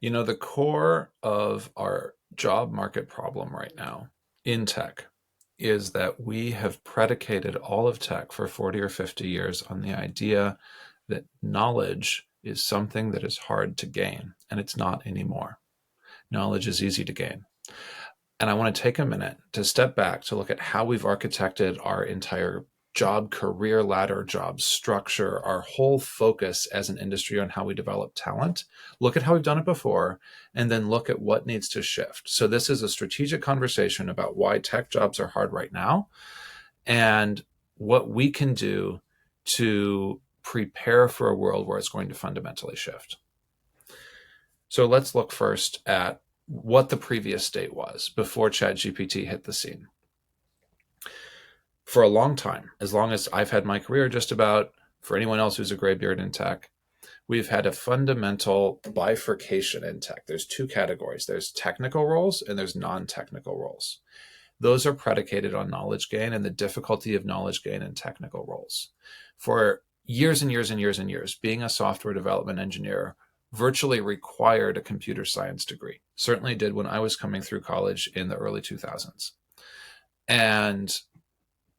The core of our job market problem right now in tech is that we have predicated all of tech for 40 or 50 years on the idea that knowledge is something that is hard to gain, and it's not anymore. Knowledge is easy to gain. And I want to take a minute to step back to look at how we've architected our entire job career ladder, job structure, our whole focus as an industry on how we develop talent. Look at how we've done it before, and then look at what needs to shift. So this is a strategic conversation about why tech jobs are hard right now and what we can do to prepare for a world where it's going to fundamentally shift. So let's look first at what the previous state was before ChatGPT hit the scene. For a long time, as long as I've had my career, just about, for anyone else who's a graybeard in tech, we've had a fundamental bifurcation in tech. There's two categories. There's technical roles and there's non-technical roles. Those are predicated on knowledge gain and the difficulty of knowledge gain in technical roles. For years and years and years and years, being a software development engineer virtually required a computer science degree. Certainly did when I was coming through college in the early 2000s. And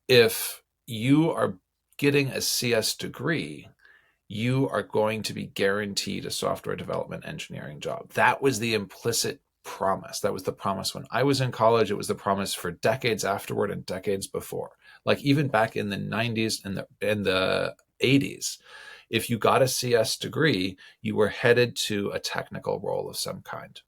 if you are getting a CS degree, you are going to be guaranteed a software development engineering job. That was the implicit promise. That was the promise when I was in college. It was the promise for decades afterward and decades before. Like even back in the 90s and the 80s, if you got a CS degree, you were headed to a technical role of some kind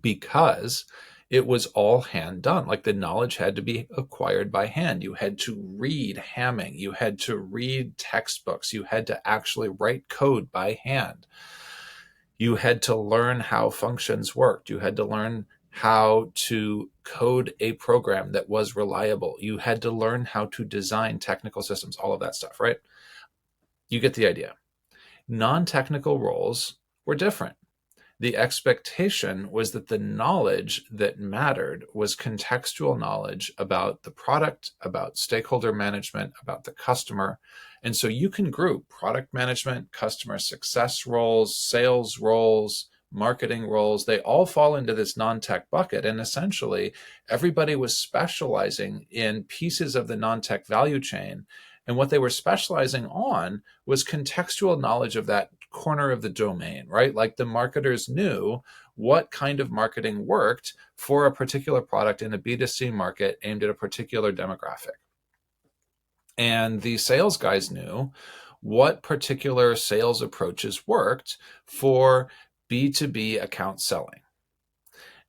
because it was all hand done. Like the knowledge had to be acquired by hand. You had to read Hamming. You had to read textbooks. You had to actually write code by hand. You had to learn how functions worked. You had to learn how to code a program that was reliable. You had to learn how to design technical systems, all of that stuff, right? You get the idea. Non-technical roles were different. The expectation was that the knowledge that mattered was contextual knowledge about the product, about stakeholder management, about the customer. And so you can group product management, customer success roles, sales roles, marketing roles. They all fall into this non-tech bucket. And essentially, everybody was specializing in pieces of the non-tech value chain. And what they were specializing on was contextual knowledge of that corner of the domain, right? Like the marketers knew what kind of marketing worked for a particular product in a B2C market aimed at a particular demographic. And the sales guys knew what particular sales approaches worked for B2B account selling.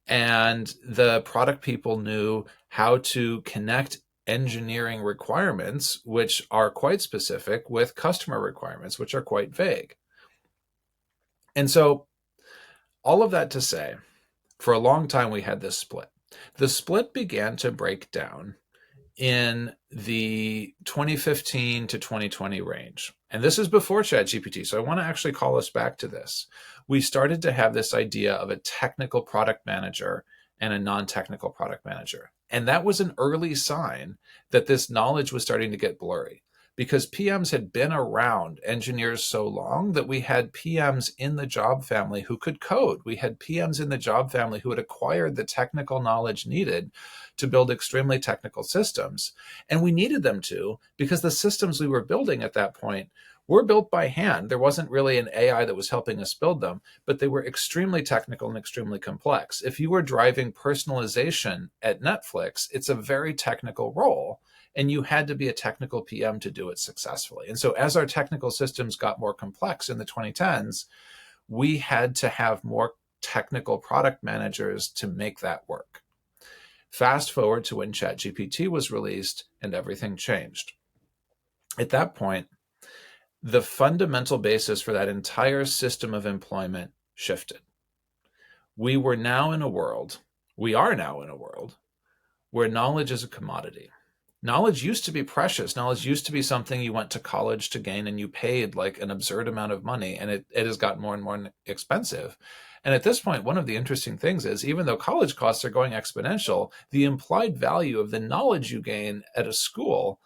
And the product people knew how to connect engineering requirements, which are quite specific, with customer requirements, which are quite vague. And so all of that to say, for a long time, we had this split. The split began to break down in the 2015 to 2020 range. And this is before ChatGPT. So I want to actually call us back to this. We started to have this idea of a technical product manager and a non-technical product manager. And that was an early sign that this knowledge was starting to get blurry, because PMs had been around engineers so long that we had PMs in the job family who could code. We had PMs in the job family who had acquired the technical knowledge needed to build extremely technical systems. And we needed them to, because the systems we were building at that point were built by hand. There wasn't really an AI that was helping us build them, but they were extremely technical and extremely complex. If you were driving personalization at Netflix, it's a very technical role, and you had to be a technical PM to do it successfully. And so as our technical systems got more complex in the 2010s, we had to have more technical product managers to make that work. Fast forward to when ChatGPT was released and everything changed. At that point, the fundamental basis for that entire system of employment shifted. We are now in a world where knowledge is a commodity. Knowledge used to be precious. Knowledge used to be something you went to college to gain, and you paid like an absurd amount of money, and it has gotten more and more expensive. And at this point, one of the interesting things is, even though college costs are going exponential, the implied value of the knowledge you gain at a school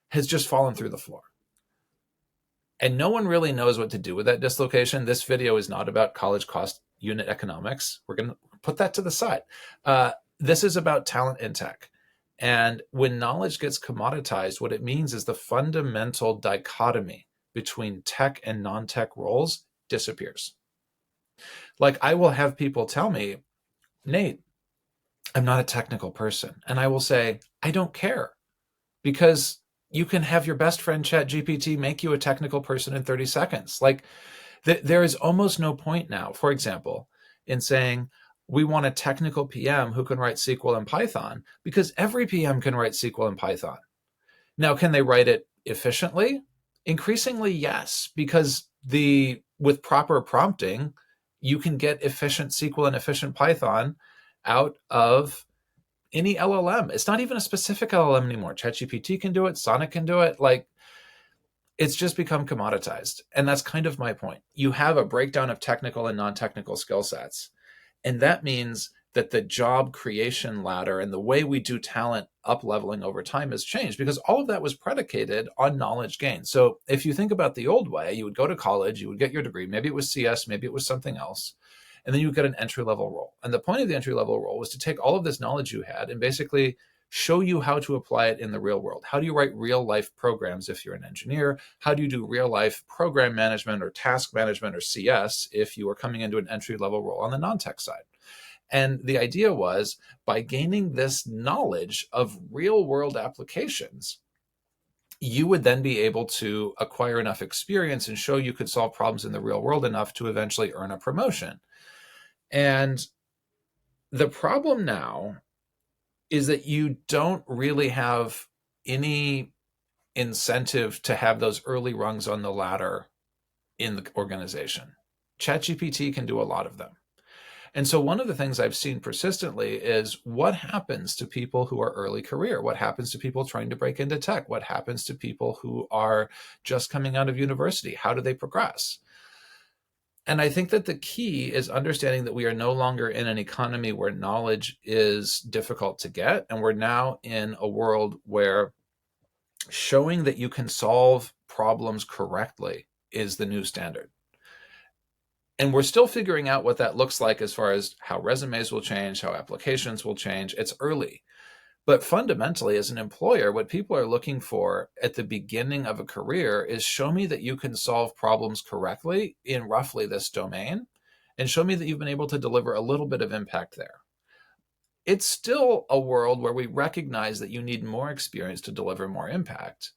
has just fallen through the floor. And no one really knows what to do with that dislocation. This video is not about college cost unit economics. We're going to put that to the side. This is about talent in tech. And when knowledge gets commoditized, what it means is the fundamental dichotomy between tech and non-tech roles disappears. Like, I will have people tell me, Nate, I'm not a technical person. And I will say, I don't care, because you can have your best friend ChatGPT make you a technical person in 30 seconds. Like, there is almost no point now, for example, in saying we want a technical PM who can write SQL and Python, because every PM can write SQL and Python. Now, can they write it efficiently? Increasingly, yes, because with proper prompting, you can get efficient SQL and efficient Python out of any LLM. It's not even a specific LLM anymore. ChatGPT can do it. Sonic can do it. Like, it's just become commoditized. And that's kind of my point. You have a breakdown of technical and non-technical skill sets. And that means that the job creation ladder and the way we do talent up leveling over time has changed, because all of that was predicated on knowledge gain. So if you think about the old way, you would go to college, you would get your degree, maybe it was CS, maybe it was something else, and then you would get an entry-level role. And the point of the entry-level role was to take all of this knowledge you had and basically show you how to apply it in the real world. How do you write real life programs if you're an engineer? How do you do real life program management or task management or CS if you are coming into an entry level role on the non-tech side? And the idea was, by gaining this knowledge of real world applications, you would then be able to acquire enough experience and show you could solve problems in the real world enough to eventually earn a promotion. And the problem now is that you don't really have any incentive to have those early rungs on the ladder in the organization. ChatGPT can do a lot of them. And so one of the things I've seen persistently is, what happens to people who are early career? What happens to people trying to break into tech? What happens to people who are just coming out of university? How do they progress? And I think that the key is understanding that we are no longer in an economy where knowledge is difficult to get. And we're now in a world where showing that you can solve problems correctly is the new standard. And we're still figuring out what that looks like as far as how resumes will change, how applications will change. It's early. But fundamentally, as an employer, what people are looking for at the beginning of a career is, show me that you can solve problems correctly in roughly this domain, and show me that you've been able to deliver a little bit of impact there. It's still a world where we recognize that you need more experience to deliver more impact.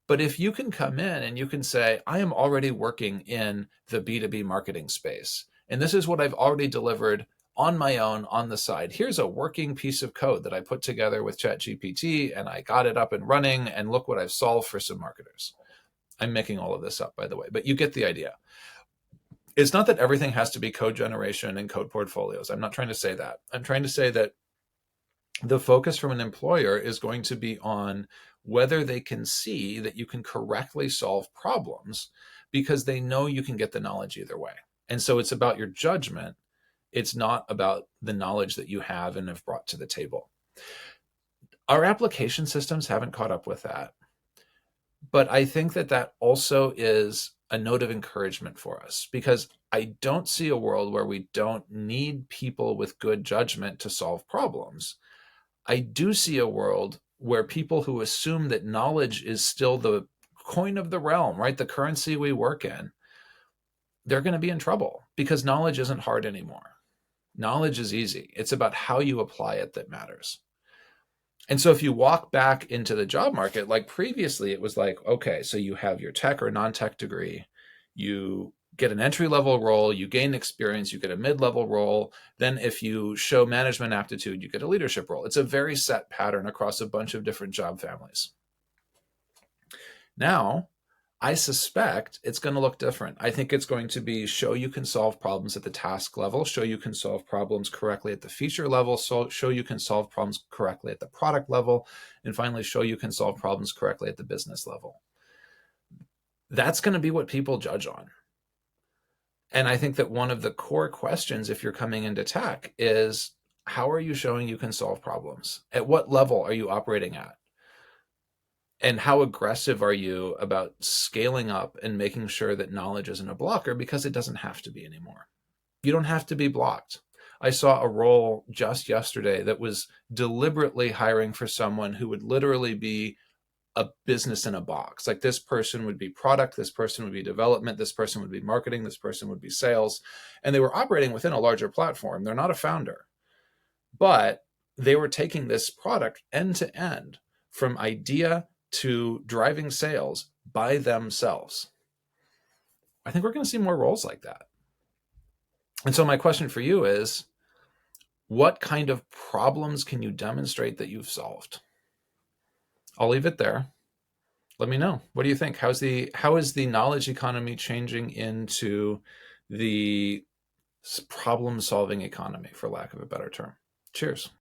But if you can come in and you can say, I am already working in the B2B marketing space, and this is what I've already delivered on my own on the side. Here's a working piece of code that I put together with ChatGPT, and I got it up and running, and look what I've solved for some marketers. I'm making all of this up, by the way, but you get the idea. It's not that everything has to be code generation and code portfolios. I'm not trying to say that. I'm trying to say that the focus from an employer is going to be on whether they can see that you can correctly solve problems, because they know you can get the knowledge either way. And so it's about your judgment. It's not about the knowledge that you have and have brought to the table. Our application systems haven't caught up with that. But I think that that also is a note of encouragement for us, because I don't see a world where we don't need people with good judgment to solve problems. I do see a world where people who assume that knowledge is still the coin of the realm, right, the currency we work in, they're going to be in trouble, because knowledge isn't hard anymore. Knowledge is easy. It's about how you apply it that matters. And so if you walk back into the job market, like previously, it was like, okay, so you have your tech or non-tech degree, you get an entry-level role, you gain experience, you get a mid-level role. Then if you show management aptitude, you get a leadership role. It's a very set pattern across a bunch of different job families. Now, I suspect it's going to look different. I think it's going to be, show you can solve problems at the task level, show you can solve problems correctly at the feature level, so show you can solve problems correctly at the product level, and finally, show you can solve problems correctly at the business level. That's going to be what people judge on. And I think that one of the core questions, if you're coming into tech, is, how are you showing you can solve problems? At what level are you operating at? And how aggressive are you about scaling up and making sure that knowledge isn't a blocker, because it doesn't have to be anymore. You don't have to be blocked. I saw a role just yesterday that was deliberately hiring for someone who would literally be a business in a box. Like, this person would be product, this person would be development, this person would be marketing, this person would be sales. And they were operating within a larger platform. They're not a founder, but they were taking this product end to end from idea to driving sales by themselves. I think we're going to see more roles like that. And so my question for you is, what kind of problems can you demonstrate that you've solved? I'll leave it there. Let me know. What do you think? How is the knowledge economy changing into the problem-solving economy, for lack of a better term? Cheers.